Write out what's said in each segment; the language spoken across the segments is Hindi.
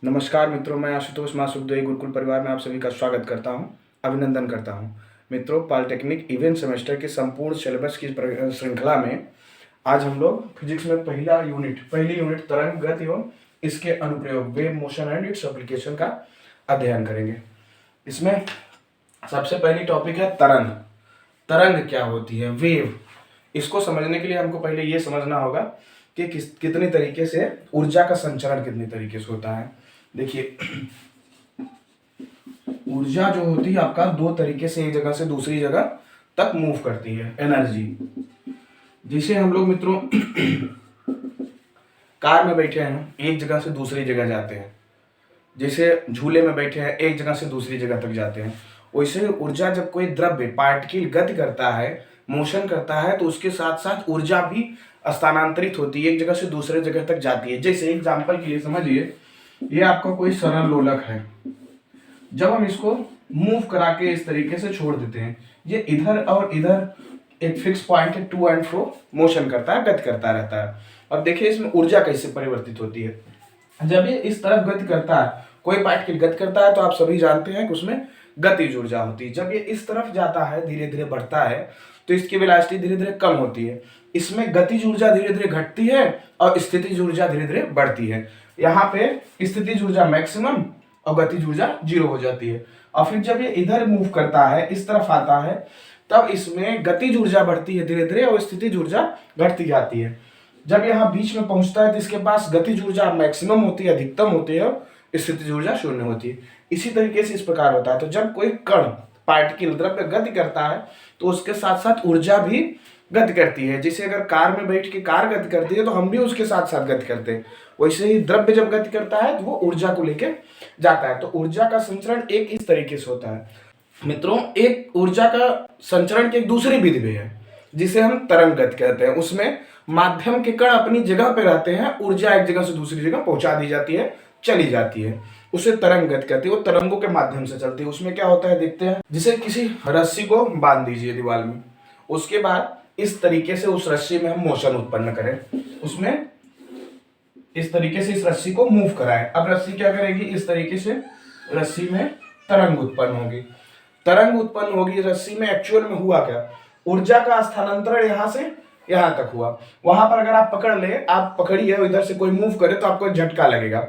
नमस्कार मित्रों, मैं आशुतोष माँ सुखदेव गुरुकुल परिवार में आप सभी का स्वागत करता हूँ, अभिनंदन करता हूँ। मित्रों, पॉलिटेक्निक इवेंट सेमेस्टर के संपूर्ण सिलेबस की श्रृंखला में आज हम लोग फिजिक्स में पहली यूनिट तरंग गति एवं इसके अनुप्रयोग wave motion and its application का अध्ययन करेंगे। इसमें सबसे पहली टॉपिक है तरंग। तरंग क्या होती है? वेव। इसको समझने के लिए हमको पहले ये समझना होगा कि कितने तरीके से ऊर्जा का संचरण कितने तरीके से होता है। देखिए, ऊर्जा जो होती है आपका दो तरीके से एक जगह से दूसरी जगह तक मूव करती है, एनर्जी। जिसे हम लोग मित्रों कार में बैठे हैं, एक जगह से दूसरी जगह जाते हैं। जैसे झूले में बैठे हैं, एक जगह से दूसरी जगह तक जाते हैं। वैसे ऊर्जा जब कोई द्रव्य पार्टिकल गति करता है, मोशन करता है, तो उसके साथ साथ ऊर्जा भी स्थानांतरित होती है, एक जगह से दूसरे जगह तक जाती है। जैसे एग्जांपल के लिए समझिए, ये आपका कोई सरल लोलक है। जब हम इसको मूव करा के इस तरीके से छोड़ देते हैं, ये इधर और इधर एक फिक्स पॉइंट है, टू एंड फ्रो मोशन करता है, गति करता रहता है। अब देखिए इसमें ऊर्जा कैसे परिवर्तित होती है। जब ये इस तरफ गति करता है, कोई पार्टिकल गति करता है, तो आप सभी जानते हैं कि उसमें गतिज ऊर्जा होती है। जब ये इस तरफ जाता है, धीरे धीरे बढ़ता है, तो इसकी वेलोसिटी धीरे धीरे कम होती है। इसमें गतिज ऊर्जा धीरे धीरे घटती है और स्थितिज ऊर्जा धीरे धीरे बढ़ती है। यहाँ पे स्थितिज ऊर्जा मैक्सिमम और गतिज ऊर्जा 0 हो जाती है। और फिर जब ये इधर मूव करता है, इस तरफ आता है, तब इसमें गतिज ऊर्जा बढ़ती है धीरे धीरे और स्थितिज ऊर्जा घटती जाती है। जब यहाँ बीच में पहुंचता है तो इसके पास गतिज ऊर्जा मैक्सिमम होती है, अधिकतम होती है, स्थितिज ऊर्जा 0 होती है। इसी तरीके से इस प्रकार होता है। तो जब कोई कण, पार्टिकल, द्रव्य गति करता है, तो उसके साथ साथ ऊर्जा भी गति करती है। जैसे अगर कार में बैठ के कार गति करती है, तो हम भी उसके साथ साथ गति करते हैं। वैसे ही द्रव्य जब गति करता है, तो वो ऊर्जा को लेके जाता है। तो ऊर्जा का संचरण एक इस तरीके से होता है। मित्रों, एक ऊर्जा का संचरण की एक दूसरी विधि भी है, जिसे हम तरंग गति कहते हैं। उसमें माध्यम के कण अपनी जगह पे रहते हैं, ऊर्जा एक जगह से दूसरी जगह पहुंचा दी जाती है, चली जाती है। उसे तरंग गति कहते हैं। वो तरंगों के माध्यम से चलती है। उसमें क्या होता है देखते हैं। जिसे किसी रस्सी को बांध दीजिए दीवार में, उसके बाद इस तरीके से उस रस्सी में हम मोशन उत्पन्न करें, उसमें इस तरीके से इस रस्सी को मूव कराएं। अब रस्सी क्या करेगी? इस तरीके से रस्सी में तरंग उत्पन्न होगी। तरंग उत्पन्न होगी रस्सी में। एक्चुअल में हुआ क्या? ऊर्जा का स्थानांतरण यहां से यहां तक हुआ। वहां पर अगर आप पकड़ ले, आप पकड़िए, इधर से कोई मूव करे, तो आपको झटका लगेगा।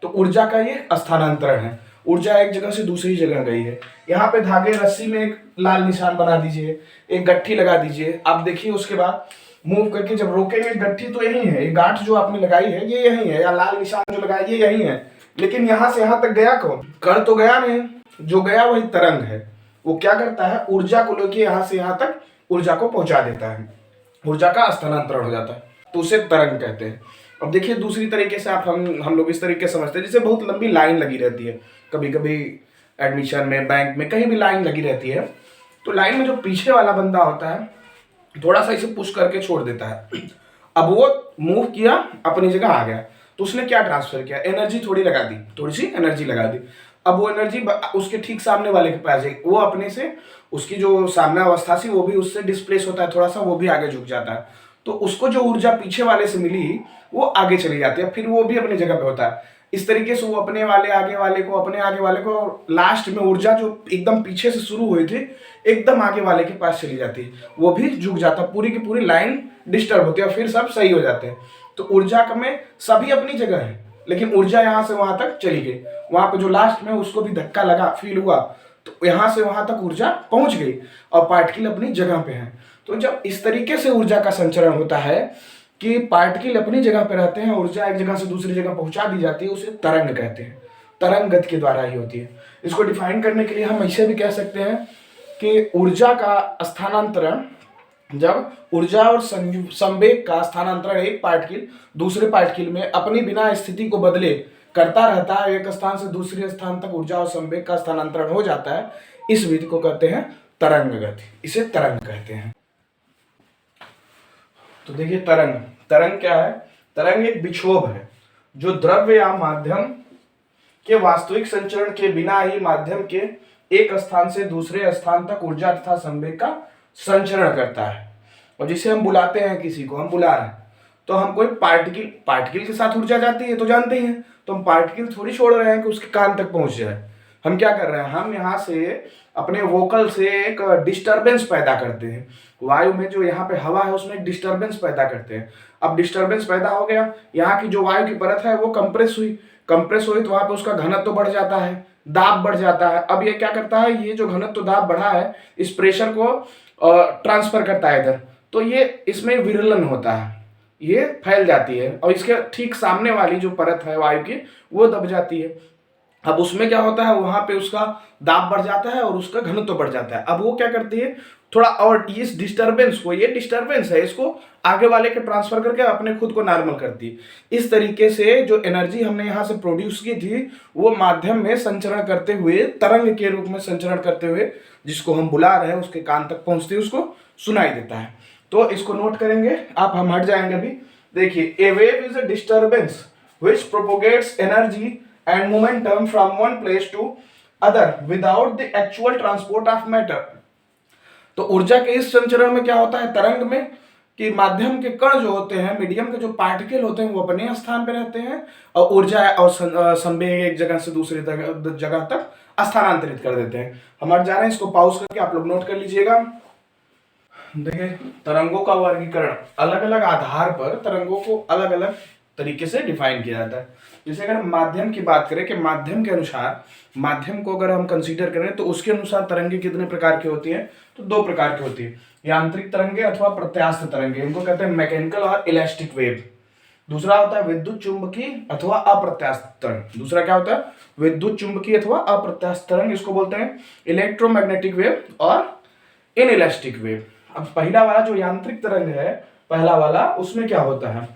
तो ऊर्जा का ये स्थानांतरण है। ऊर्जा एक जगह से दूसरी जगह गई है। यहाँ पे धागे रस्सी में एक लाल निशान बना दीजिए, एक गट्ठी लगा दीजिए। आप देखिए उसके बाद मूव करके जब रोकेंगे, गट्ठी तो यही है, ये गांठ जो आपने लगाई है ये यही है, या लाल निशान जो लगाया ये यही है। लेकिन यहाँ से यहाँ तक गया कौन? कण तो गया नहीं। जो गया वही तरंग है। वो क्या करता है? ऊर्जा को लेके यहाँ से यहाँ तक ऊर्जा को पहुंचा देता है, ऊर्जा का स्थानांतरण हो जाता है, तो उसे तरंग कहते हैं। अब देखिए दूसरी तरीके से आप हम लोग इस तरीके से समझते हैं, जैसे बहुत लंबी लाइन लगी रहती है, कभी कभी एडमिशन में, बैंक में, कहीं भी लाइन लगी रहती है। तो लाइन में जो पीछे वाला बंदा होता है, थोड़ा सा इसे पुश करके छोड़ देता है। अब वो मूव किया, अपनी जगह आ गया, तो उसने क्या ट्रांसफर किया? एनर्जी थोड़ी लगा दी, थोड़ी सी एनर्जी लगा दी। अब वो एनर्जी उसके ठीक सामने वाले के पास जाएगी। वो अपने से, उसकी जो सामने अवस्था थी वो भी उससे डिस्प्लेस होता है थोड़ा सा, वो भी आगे झुक जाता है। तो उसको जो ऊर्जा पीछे वाले से मिली वो आगे चली जाती है, फिर वो भी अपनी जगह पे होता है। इस तरीके से वो अपने वाले आगे वाले को, अपने आगे वाले को, लास्ट में ऊर्जा जो एकदम पीछे से शुरू हुई थी एकदम आगे वाले के पास चली जाती है, वो भी झुक जाता, पूरी की पूरी लाइन डिस्टर्ब होती है, फिर सब सही हो जाते हैं। तो ऊर्जा में सभी अपनी जगह है, लेकिन ऊर्जा यहाँ से वहां तक चली गई। वहां पे जो लास्ट में उसको भी धक्का लगा, फील हुआ, तो यहाँ से वहां तक ऊर्जा पहुंच गई और पार्टिकल अपनी जगह पे है। तो जब इस तरीके से ऊर्जा का संचरण होता है कि पार्टिकल अपनी जगह पे रहते हैं, ऊर्जा एक जगह से दूसरी जगह पहुंचा दी जाती है, उसे तरंग कहते हैं। तरंग गति के द्वारा ही होती है। इसको डिफाइन करने के लिए हम ऐसे भी कह सकते हैं कि ऊर्जा का स्थानांतरण, जब ऊर्जा और संवेग का स्थानांतरण एक पार्टिकल दूसरे पार्टिकल में अपनी बिना स्थिति को बदले करता रहता है, एक स्थान से दूसरे स्थान तक ऊर्जा और संवेग का स्थानांतरण हो जाता है, इस विधि को कहते हैं तरंग गति। इसे तरंग कहते हैं। तो देखिए तरंग, तरंग क्या है? तरंग एक विक्षोभ है जो द्रव्य या माध्यम के वास्तविक संचरण के बिना ही माध्यम के एक स्थान से दूसरे स्थान तक ऊर्जा तथा संवेग का संचरण करता है। और जिसे हम बुलाते हैं, किसी को हम बुला रहे हैं, तो हम कोई पार्टिकल पार्टिकल के साथ ऊर्जा जाती है तो जानते ही हैं, तो हम पार्टिकल थोड़ी छोड़ रहे हैं कि उसके कान तक पहुंच जाए। हम क्या कर रहे हैं, हम यहाँ से अपने वोकल से एक डिस्टरबेंस पैदा करते हैं। वायु में जो यहाँ पे हवा है उसमें एक डिस्टरबेंस पैदा करते हैं। अब डिस्टरबेंस पैदा हो गया, यहाँ की जो वायु की परत है वो कंप्रेस हुई तो वहां पे उसका घनत्व बढ़ जाता है, दाब बढ़ जाता है। अब ये क्या करता है, ये जो घनत्व दाब बढ़ा है इस प्रेशर को ट्रांसफर करता है इधर, तो ये इसमें विरलन होता है, ये फैल जाती है और इसके ठीक सामने वाली जो परत है वायु की वो दब जाती है। अब उसमें क्या होता है, वहां पे उसका दाब बढ़ जाता है और उसका घनत्व बढ़ जाता है। अब वो क्या करती है, थोड़ा और इस डिस्टरबेंस को, ये डिस्टरबेंस है, इसको आगे वाले के ट्रांसफर करके अपने खुद को नॉर्मल करती है। इस तरीके से जो एनर्जी हमने यहाँ से प्रोड्यूस की थी वो माध्यम में संचरण करते हुए, तरंग के रूप में संचरण करते हुए, जिसको हम बुला रहे हैं उसके कान तक पहुंचती है, उसको सुनाई देता है। तो इसको नोट करेंगे आप, हम हट जाएंगे अभी। देखिए, a wave is a disturbance which propagates energy and momentum from one place to other without the actual transport of matter। तो ऊर्जा के इस संचरण में क्या होता है, तरंग में कि माध्यम के कण जो होते हैं, मीडियम के जो पार्टिकल होते हैं वो अपने स्थान पे रहते हैं और ऊर्जा और संवेग एक जगह से दूसरी जगह तक स्थानांतरित कर देते हैं। हम हट जा रहे हैं, इसको पॉज करके आप लोग नोट कर लीजिएगा। देखिए, तरंगों का वर्गीकरण, अलग अलग आधार पर तरंगों को अलग अलग तरीके से डिफाइन किया जाता है। जैसे अगर हम माध्यम की बात करें कि माध्यम के अनुसार, माध्यम को अगर हम कंसीडर करें तो उसके अनुसार तरंगे कितने प्रकार की होती हैं, तो दो प्रकार की होती है, यांत्रिक तरंगे अथवा प्रत्यास्थ तरंगे, इनको कहते हैं मैकेनिकल और इलास्टिक वेव। दूसरा होता है विद्युत चुंबकीय अथवा अप्रत्यास्थ तरंग। दूसरा क्या होता है, विद्युत चुंबकीय अथवा अप्रत्यास्थ तरंग, इसको बोलते हैं इलेक्ट्रोमैग्नेटिक वेव और इनइलास्टिक वेव। अब पहला वाला जो यांत्रिक तरंग है, पहला वाला, उसमें क्या होता है,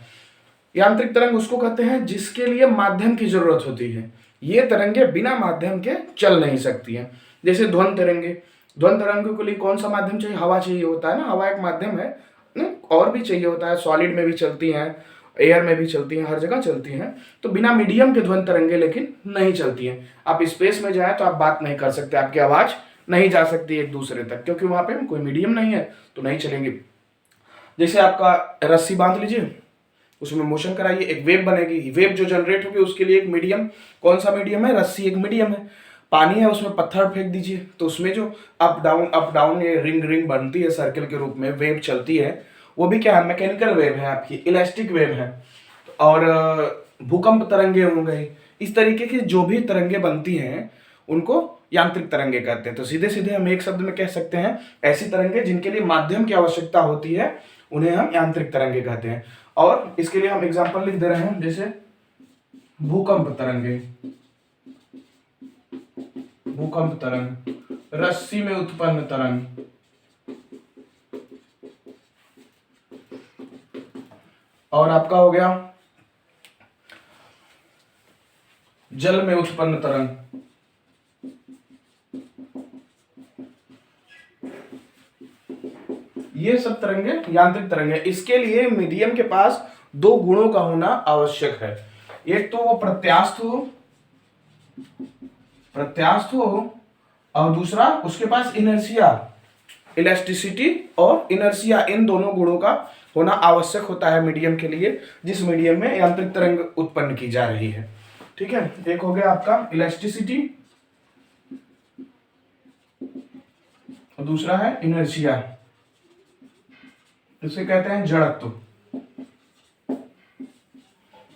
यांत्रिक तरंग उसको कहते हैं जिसके लिए माध्यम की जरूरत होती है। ये तरंगे बिना माध्यम के चल नहीं सकती हैं। जैसे ध्वनि तरंगे, ध्वनि तरंगों के लिए कौन सा माध्यम चाहिए, हवा चाहिए होता है ना, हवा एक माध्यम है ना, और भी चाहिए होता है, सॉलिड में भी चलती हैं, एयर में भी चलती हैं, हर जगह चलती हैं। तो बिना मीडियम के ध्वनि तरंगे लेकिन नहीं चलती हैं। आप स्पेस में जाए तो आप बात नहीं कर सकते, आपकी आवाज नहीं जा सकती एक दूसरे तक, क्योंकि वहां पे कोई मीडियम नहीं है तो नहीं चलेंगे। जैसे आपका रस्सी बांध लीजिए, उसमें मोशन कराइए, एक वेव बनेगी, वेव जो जनरेट होगी उसके लिए एक मीडियम, कौन सा मीडियम है, रस्सी एक मीडियम है। पानी है, उसमें पत्थर फेंक दीजिए तो उसमें जो अप डाउन ये रिंग बनती है सर्कल के रूप में, वेव चलती है, वो भी क्या है, मैकेनिकल वेव है, आपकी इलास्टिक वेव है। और भूकंप तरंगे हो गई, इस तरीके की जो भी तरंगे बनती हैं उनको यांत्रिक तरंगे कहते हैं। तो सीधे सीधे हम एक शब्द में कह सकते हैं, ऐसी तरंगे जिनके लिए माध्यम की आवश्यकता होती है उन्हें हम यांत्रिक तरंगे कहते हैं। और इसके लिए हम एग्जांपल लिख दे रहे हैं, जैसे भूकंप तरंगे, भूकंप तरंग, रस्सी में उत्पन्न तरंग, और आपका हो गया जल में उत्पन्न तरंग। ये सब तरंगे यांत्रिक तरंगे। इसके लिए मीडियम के पास दो गुणों का होना आवश्यक है। एक तो वो प्रत्यास्थ हो और दूसरा उसके पास इनर्शिया, इलास्टिसिटी और इनर्शिया, इन दोनों गुणों का होना आवश्यक होता है मीडियम के लिए, जिस मीडियम में यांत्रिक तरंग उत्पन्न की जा रही है। ठीक है, एक हो गया आपका इलास्टिसिटी और दूसरा है इनर्शिया, इसे कहते हैं जड़त्व।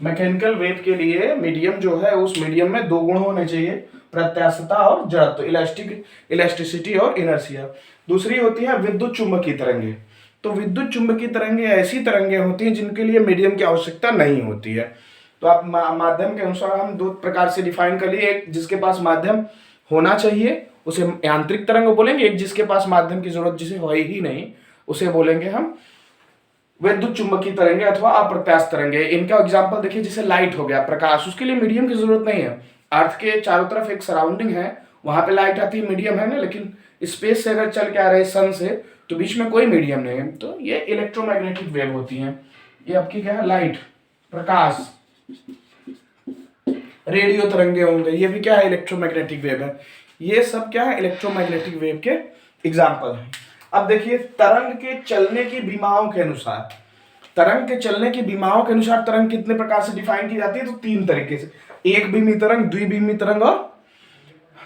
मैकेनिकल वेव के लिए मीडियम जो है, उस मीडियम में दो गुण होने चाहिए, प्रत्यास्थता और जड़त्व, इलास्टिसिटी और इनर्शिया। दूसरी होती है विद्युत चुंबकीय तरंगे। तो विद्युत चुंबकीय तरंगे ऐसी तरंगे होती हैं जिनके लिए मीडियम की आवश्यकता नहीं होती है। तो आप माध्यम के अनुसार हम दो प्रकार से डिफाइन कर लिए, एक जिसके पास माध्यम होना चाहिए उसे यांत्रिक तरंग बोलेंगे, एक जिसके पास माध्यम की जरूरत जिसे हो ही नहीं उसे बोलेंगे हम विद्युत चुंबकीय तरंगे अथवा अप्रत्यास्थ तरंगे। इनका एग्जांपल देखिए, जैसे लाइट हो गया, प्रकाश, उसके लिए मीडियम की जरूरत नहीं है। अर्थ के चारों तरफ एक सराउंडिंग है, वहां पे लाइट आती है, मीडियम है ना, लेकिन स्पेस से अगर चल के आ रहे सन से तो बीच में कोई मीडियम नहीं है, तो ये इलेक्ट्रोमैग्नेटिक वेव होती है। ये आपकी क्या है, लाइट, प्रकाश, रेडियो तरंगे होंगे, ये भी क्या है, इलेक्ट्रोमैग्नेटिक वेव है। ये सब क्या है, इलेक्ट्रोमैग्नेटिक वेव के एग्जाम्पल है। अब देखिए, तरंग के चलने की विमाओं के अनुसार तरंग के चलने की विमाओं के अनुसार तरंग कितने प्रकार से डिफाइन की जाती है? तो 3 तरीके से, एक बीमी तरंग, द्विबीमी तरंग और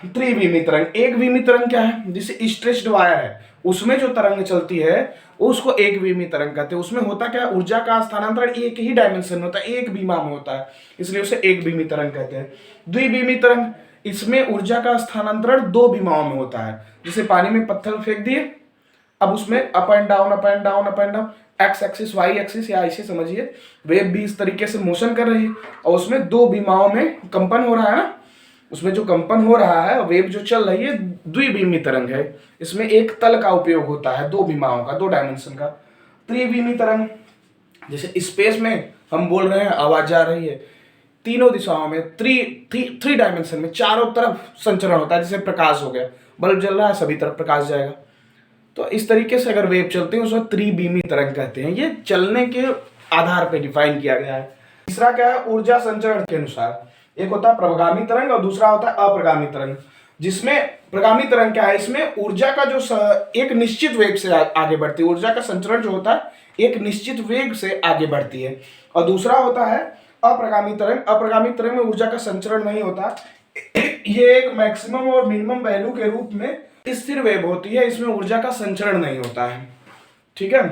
त्रिविमी तरंग। एक बीमी तरंग क्या है? जिसे स्ट्रेच्ड वायर है उसमें जो तरंग चलती है उसको एक बीमी तरंग कहते हैं। उसमें होता क्या है? ऊर्जा का स्थानांतरण एक ही डायमेंशन में होता है, एक बीमा में होता है, इसलिए उसे एक बीमी तरंग कहते हैं। द्विबीमी तरंग, इसमें ऊर्जा का स्थानांतरण 2 बीमाओं में होता है। जैसे पानी में पत्थर फेंक दिए, अब उसमें up and down, up and down, up and down, X axis, Y axis, या ऐसे समझिए वेव भी इस तरीके से मोशन कर रही है और उसमें 2 बीमाओं में कंपन हो रहा है ना। उसमें जो कंपन हो रहा है, वेव जो चल रही है, द्विबीमी तरंग है। इसमें एक तल का उपयोग होता है, 2 बीमाओं का, 2 डायमेंशन का। त्रिबीमी तरंग, जैसे स्पेस में हम बोल रहे हैं आवाज जा रही है, तीनों दिशाओं में, थ्री डायमेंशन में, चारों तरफ संचरण होता है। जैसे प्रकाश हो गया, बल्ब जल रहा है, सभी तरफ प्रकाश जाएगा। तो इस तरीके से अगर वेव चलते हैं उसको त्रिबीमी तरंग कहते हैं। ये चलने के आधार पर डिफाइन किया गया है। तीसरा क्या है? ऊर्जा संचरण के अनुसार। एक होता है प्रगामी तरंग और दूसरा होता है अप्रगामी तरंग। जिसमें प्रगामी तरंग क्या है? इसमें ऊर्जा का जो एक निश्चित वेग से आगे बढ़ती है, ऊर्जा का संचरण जो होता है एक निश्चित वेग से आगे बढ़ती है। और दूसरा होता है अप्रगामी तरंग। अप्रगामी तरंग में ऊर्जा का संचरण नहीं होता, ये एक मैक्सिमम और मिनिमम वैल्यू के रूप में स्थिर वेव होती है, इसमें ऊर्जा का संचरण नहीं होता है। ठीक है।